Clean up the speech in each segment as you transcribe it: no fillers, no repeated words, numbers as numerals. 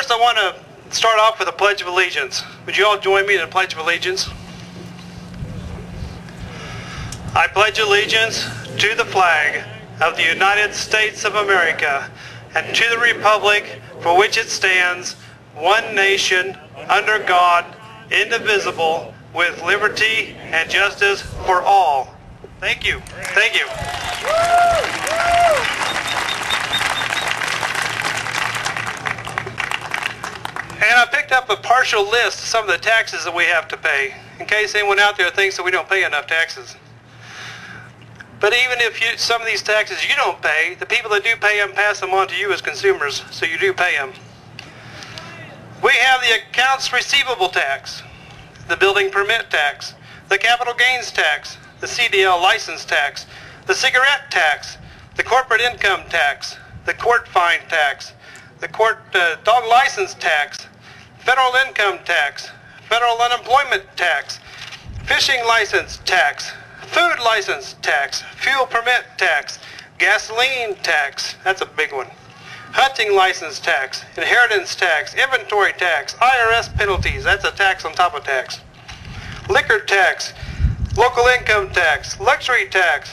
First, I want to start off with a Pledge of Allegiance. Would you all join me in a Pledge of Allegiance? I pledge allegiance to the flag of the United States of America and to the republic for which it stands, one nation, under God, indivisible, with liberty and justice for all. Thank you. Thank you. And I picked up a partial list of some of the taxes that we have to pay, in case anyone out there thinks that we don't pay enough taxes. But even if some of these taxes you don't pay, the people that do pay them pass them on to you as consumers, so you do pay them. We have the accounts receivable tax, the building permit tax, the capital gains tax, the CDL license tax, the cigarette tax, the corporate income tax, the court fine tax, the court dog license tax, federal income tax, federal unemployment tax, fishing license tax, food license tax, fuel permit tax, gasoline tax, that's a big one, hunting license tax, inheritance tax, inventory tax, IRS penalties, that's a tax on top of tax, liquor tax, local income tax, luxury tax,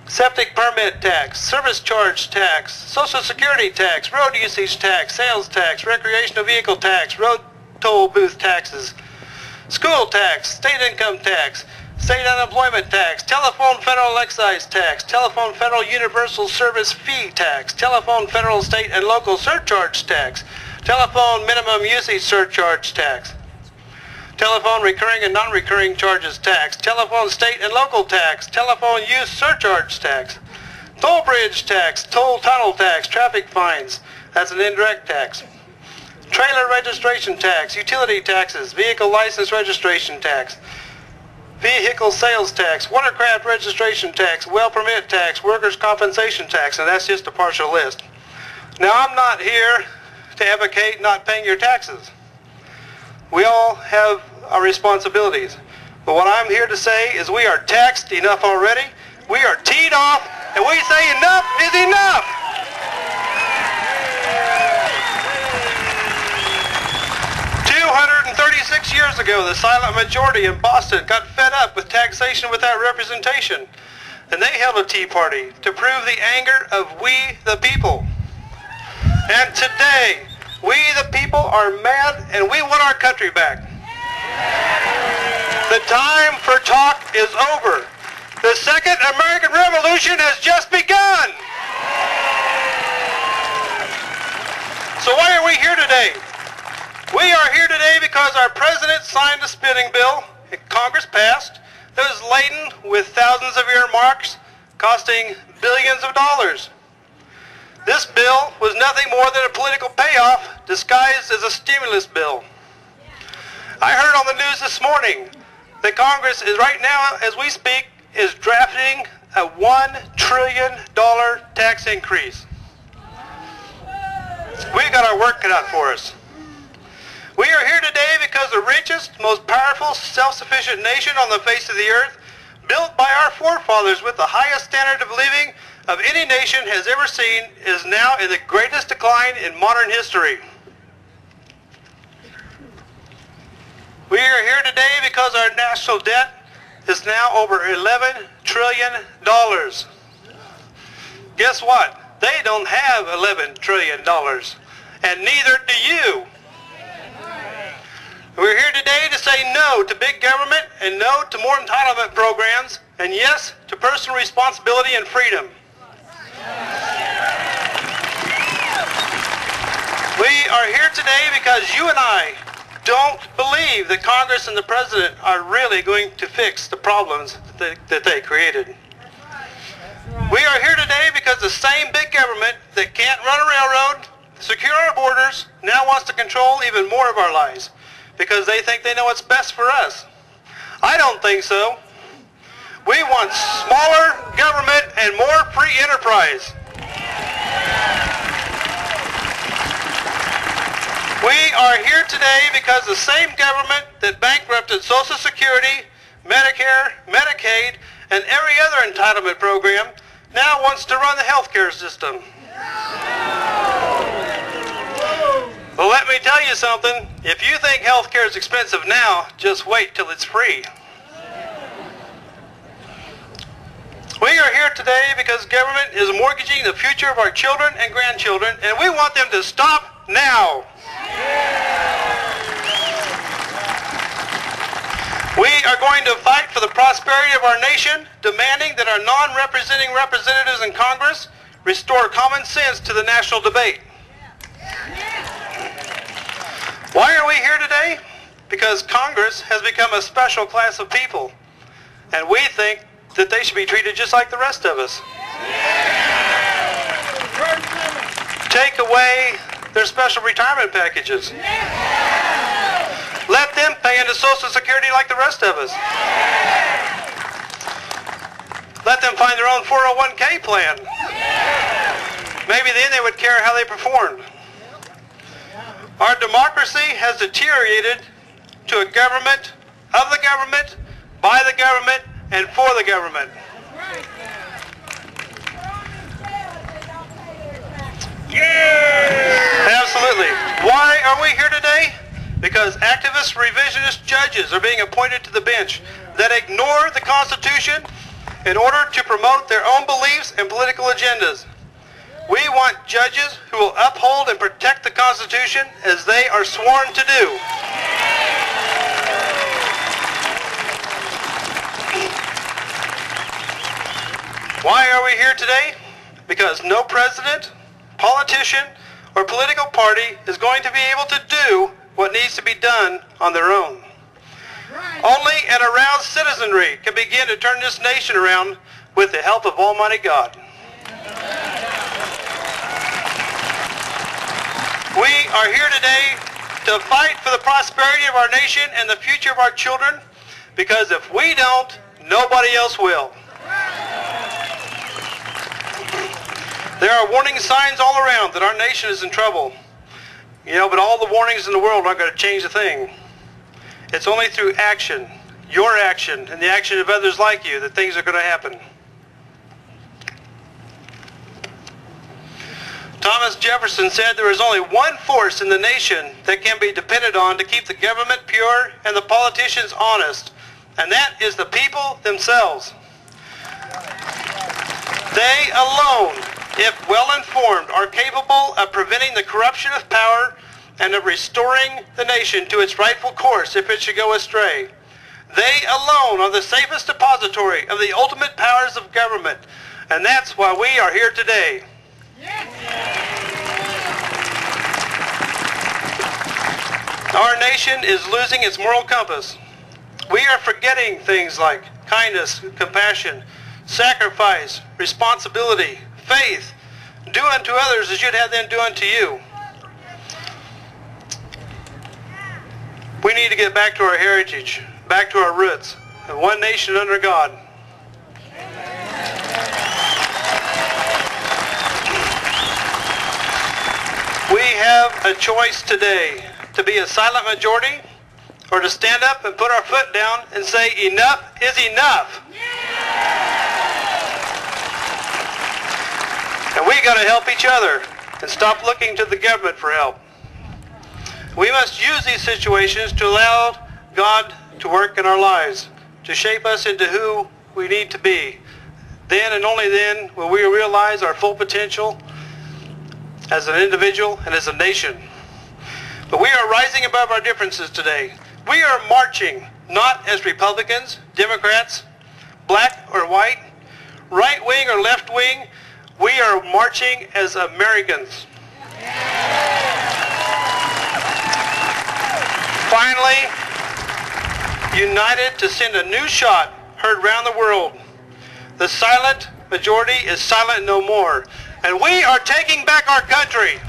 septic permit tax, service charge tax, social security tax, road usage tax, sales tax, recreational vehicle tax, road toll booth taxes, school tax, state income tax, state unemployment tax, telephone federal excise tax, telephone federal universal service fee tax, telephone federal state and local surcharge tax, telephone minimum usage surcharge tax, telephone recurring and non-recurring charges tax, telephone state and local tax, telephone use surcharge tax, toll bridge tax, toll tunnel tax, traffic fines, that's an indirect tax, trailer registration tax, utility taxes, vehicle license registration tax, vehicle sales tax, watercraft registration tax, well permit tax, workers' compensation tax, and that's just a partial list. Now, I'm not here to advocate not paying your taxes. We all have our responsibilities. But what I'm here to say is we are taxed enough already. We are teed off, and we say enough is enough. 236 years ago, the silent majority in Boston got fed up with taxation without representation, and they held a tea party to prove the anger of we the people. And today, we the people are mad, and we want our country back. The time for talk is over. The Second American Revolution has just begun. So why are we here today? We are here today because our president signed a spending bill that Congress passed that was laden with thousands of earmarks costing billions of dollars. This bill was nothing more than a political payoff disguised as a stimulus bill. I heard on the news this morning that Congress is right now, as we speak, is drafting a $1 trillion tax increase. We've got our work cut out for us. We are here today because the richest, most powerful, self-sufficient nation on the face of the earth, built by our forefathers with the highest standard of living of any nation has ever seen, is now in the greatest decline in modern history. We are here today because our national debt is now over $11 trillion. Guess what? They don't have $11 trillion, and neither do you. We're here today to say no to big government and no to more entitlement programs, and yes to personal responsibility and freedom. We are here today because you and I don't believe that Congress and the President are really going to fix the problems that they created. We are here today because the same big government that can't run a railroad, secure our borders, now wants to control even more of our lives because they think they know what's best for us. I don't think so. We want smaller government and more free enterprise. We are here today because the same government that bankrupted Social Security, Medicare, Medicaid, and every other entitlement program now wants to run the healthcare system. me tell you something. If you think health care is expensive now, just wait till it's free. We are here today because government is mortgaging the future of our children and grandchildren, and we want them to stop now. We are going to fight for the prosperity of our nation, demanding that our non-representing representatives in Congress restore common sense to the national debate. Why are we here today? Because Congress has become a special class of people, and we think that they should be treated just like the rest of us. Take away their special retirement packages. Let them pay into Social Security like the rest of us. Let them find their own 401k plan. Maybe then they would care how they performed. Our democracy has deteriorated to a government of the government, by the government, and for the government. Absolutely. Why are we here today? Because activist revisionist judges are being appointed to the bench that ignore the Constitution in order to promote their own beliefs and political agendas. We want judges who will uphold and protect the Constitution as they are sworn to do. Why are we here today? Because no president, politician, or political party is going to be able to do what needs to be done on their own. Only an aroused citizenry can begin to turn this nation around with the help of Almighty God. We are here today to fight for the prosperity of our nation and the future of our children, because if we don't, nobody else will. There are warning signs all around that our nation is in trouble. But all the warnings in the world aren't going to change a thing. It's only through action, your action, and the action of others like you, that things are going to happen. Thomas Jefferson said there is only one force in the nation that can be depended on to keep the government pure and the politicians honest, and that is the people themselves. They alone, if well informed, are capable of preventing the corruption of power and of restoring the nation to its rightful course if it should go astray. They alone are the safest depository of the ultimate powers of government, and that's why we are here today. Our nation is losing its moral compass. We are forgetting things like kindness, compassion, sacrifice, responsibility, faith. Do unto others as you'd have them do unto you. We need to get back to our heritage, back to our roots, and one nation under God. We have a choice today to be a silent majority or to stand up and put our foot down and say enough is enough. And we got to help each other and stop looking to the government for help. We must use these situations to allow God to work in our lives, to shape us into who we need to be. Then and only then will we realize our full potential as an individual and as a nation. But we are rising above our differences today. We are marching not as Republicans, Democrats, black or white, right wing or left wing. We are marching as Americans. Finally, united to send a new shot heard around the world. The silent majority is silent no more. And we are taking back our country.